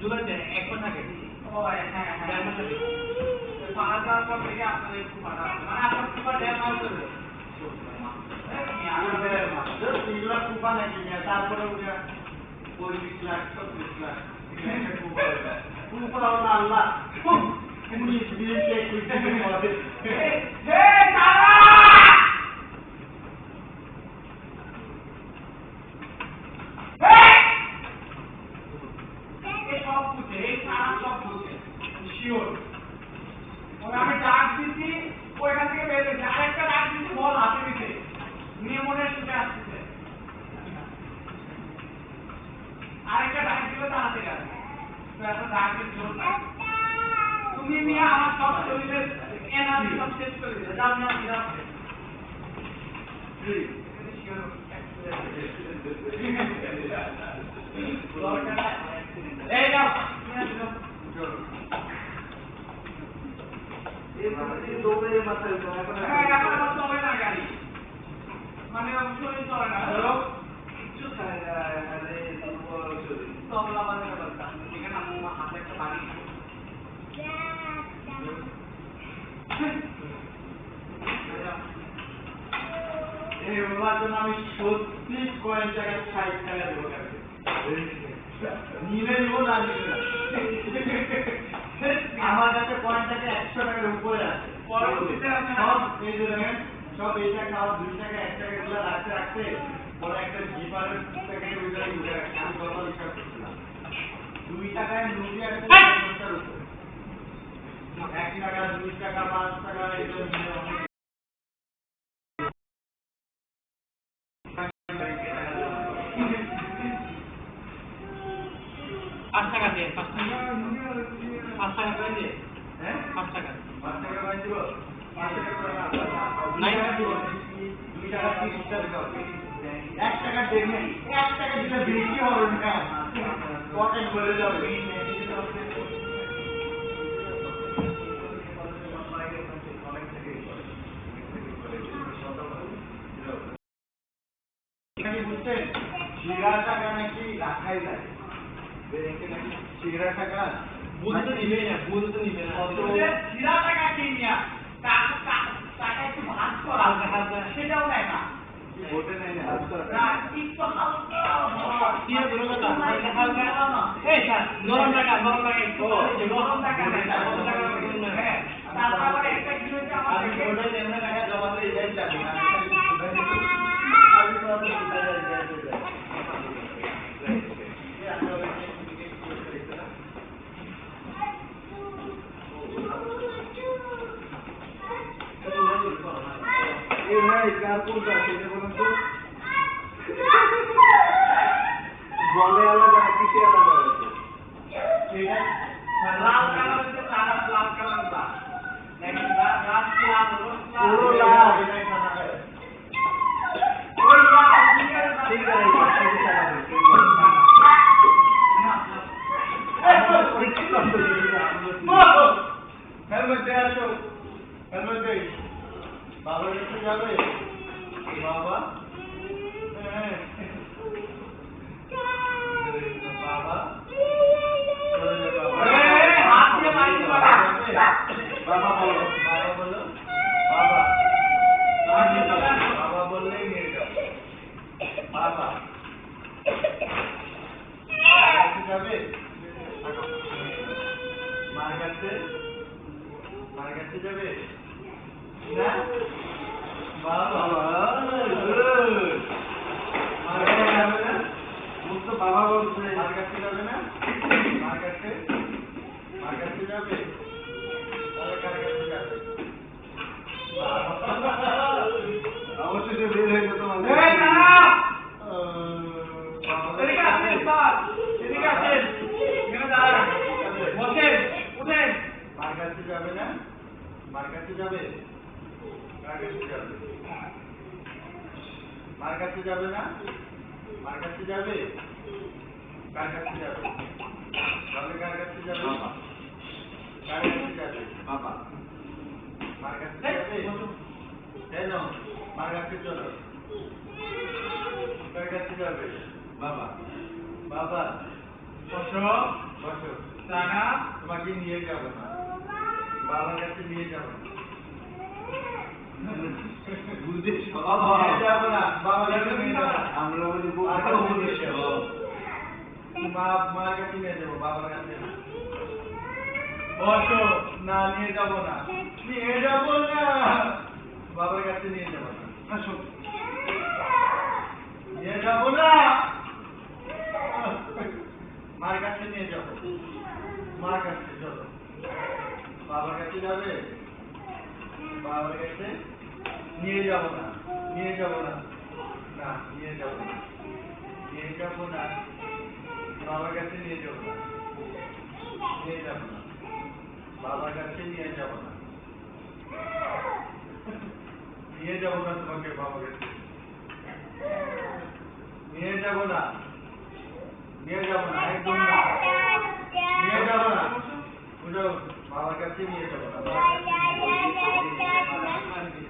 জুলাইতে একবার থাকে। ও হ্যাঁ হ্যাঁ একবার থাকে। পাড়া যাওয়ার পর থেকে আপনাদের একটু পাড়া মানে আপনার কুপা দেওয়া মাল করবে। এগুলা কুপা নাকি তারপরে ওটা 25 লাখ 26 লাখ কুপা হলো আল্লাহ 19 মিনিট আমি ডাক দিচ্ছি ওইখান থেকে বের হয়েছে আরেকটা ডাক দিচ্ছি বল হাতে দিতে নিয়ে মনে শুনে আসতেছে আরেকটা ডাক দিলে তো হাতে গেছে তো এত ডাকের জোর নাই তুমি নিয়ে আমার সব শরীরের এনার্জি সব শেষ করে দিলে যাও না যাচ্ছে এই নাও দৌড়ে মাথায় এখন আমার চলে না গাড়ি মানে শরীর চলে না কিচ্ছু খায় না তবলা বাজাতে পারতাম এখানে আমার হাতে একটা বাড়ি এই ওনার জন্য আমি সত্যি কয়েন টাকা 60 টাকা দেবো নিলে নিব না নিলে আমার কাছে কয়েন টাকা 100 টাকার উপরে আছে সব এই যে দেখেন সব এইটা খাওয়া 2 টাকা 1 টাকা গুলো রাখতে রাখতে পরে একটা জিপারের প্যাকেটে ওই জায়গায় উঠে রাখছে আমি কত হিসাব করছিলাম 2 টাকায় রুপি আছে 50টার উপরে 1 টাকা 2 টাকা 5 টাকা এগুলো নিয়ে অনেক পাঁচ টাকা দিয়ে 5 টাকা করে দিয়ে হ্যাঁ 5 টাকা 5 টাকা পাই দিব 5 টাকা করে না নাই 2 টাকা 30 টাকা 1 টাকা দেবে 1 টাকা দিলে বেশি হবে না পকেট ভরে যাবে এখানে বুঝছেন শিরা টাকা নাকি রাখাই লাগে ব্যাংকে নাকি শিরা টাকা বুঝতে নিবে না শিরা টাকা কিনিয়া টাকা একটু ভাগ করা সেটাও নেয় না ভোটে নেই না না একটু হালকা দিয়ে ধরো কথা হালকা এই স্যার নরম টাকা একটু নরম টাকা নেই নরম টাকা হ্যাঁ তারপরে একটা কি হচ্ছে আমাদের ভোটে নেই টাকা জমা করে যাই যাবে না বলে আলাদা কিসে আলাদা আছে লাল কালার হচ্ছে লাল কালার দা দেখেন রাত লাল পুরো লাল ওই লাল ঠিক আছে হেলমেট দে আসো হেলমেট দে বাবা একটু যাবে বাবা বাবা হাত দিয়ে মারি বাবা বলো বাবা বলো বাবা বাবা বললেই নিয়ে যাও বাবা যাবে মার কাছে যাবে না বাবা মার কাছে যাবে না মুক্ত বাবা বলছে মার কাছে যাবে না মার কাছে যাবে তাহলে কার কাছে যাবে অবশ্যই যে বের হয়ে যেত মানে মার কাছে যাবে না মার কাছে যাবে কার কাছে যাবে মার কাছে যাবে না মার কাছে যাবে কার কাছে যাবে তাহলে কার কাছে যাবে কার কাছে যাবে বাবা মার কাছে যাবে কেন মার কাছে চলো কার কাছে যাবে বাবা বাবা বসো বসো টাকা তোমাকে নিয়ে যাব না বাবার কাছে নিয়ে যাব না বুঝতে নিয়ে যাব না বাবার কাছে নিয়ে যাব না আমরা বলি আর কাছে নিয়ে যাব মার কাছে নিয়ে যাব বাবার কাছে না বসো না নিয়ে যাব না নিয়ে যাব না বাবার কাছে নিয়ে যাব না আসো নিয়ে যাব না মার কাছে নিয়ে যাব মার কাছে চলো বাবার কাছে যাবে বাবার কাছে নিয়ে যাব না নিয়ে যাব না না নিয়ে যাব না নিয়ে যাব না বাবার কাছে নিয়ে যাব না নিয়ে যাব না বাবার কাছে নিয়ে যাব না নিয়ে যাব না তোমাকে বাবার কাছে নিয়ে যাব না নিয়ে যাব না একদম না নিয়ে যাব না বুঝো বাবার কাছে নিয়ে যাব না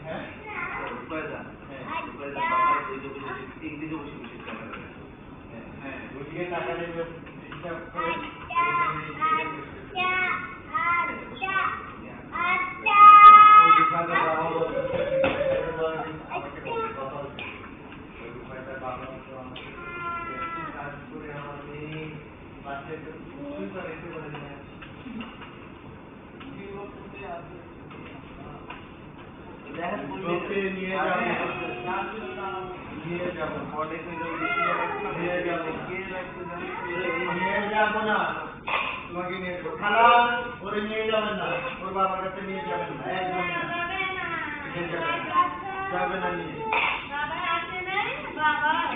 হ্যাঁ হ্যাঁ বুঝিয়ে টাকা দেবে হিসাব করে নিয়ে যাবো না তোমাকে নিয়ে যাবো খালা ওরে নিয়ে যাবেন না ওর বাবার কাছে নিয়ে যাবেন না একদম না নিয়ে যাবেন না যাবে না নিয়ে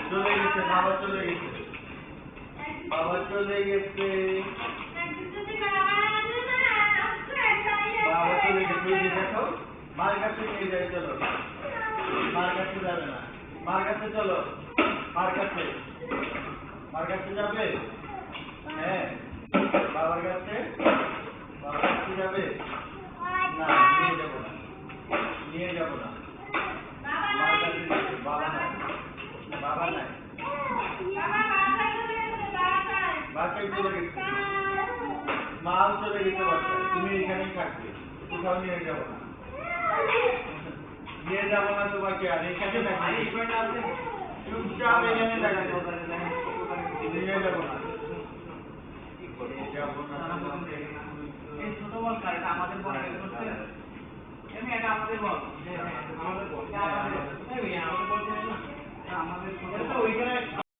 চলে গেছে বাবা চলে গেছে বাবা চলে গেছে বাবা চলে গেছে ওই যে দেখো মার কাছে নিয়ে যাই চলো মার কাছে যাবে না মার কাছে চলো মার কাছে যাবে হ্যাঁ বাবার কাছে যাবে না নিয়ে যাবো না নিয়ে যাবো না মার কাছে যাবে বাবা নাই বাসায় চলে গেছে মাও চলে গেছে বাসায় তুমি এখানেই থাকবে কোথাও নিয়ে যাবো না নিয়ে যাবো না তোমাকে আর এখানে থাকবে চুপচাপ এখানে থাকবে নিয়ে যাবো না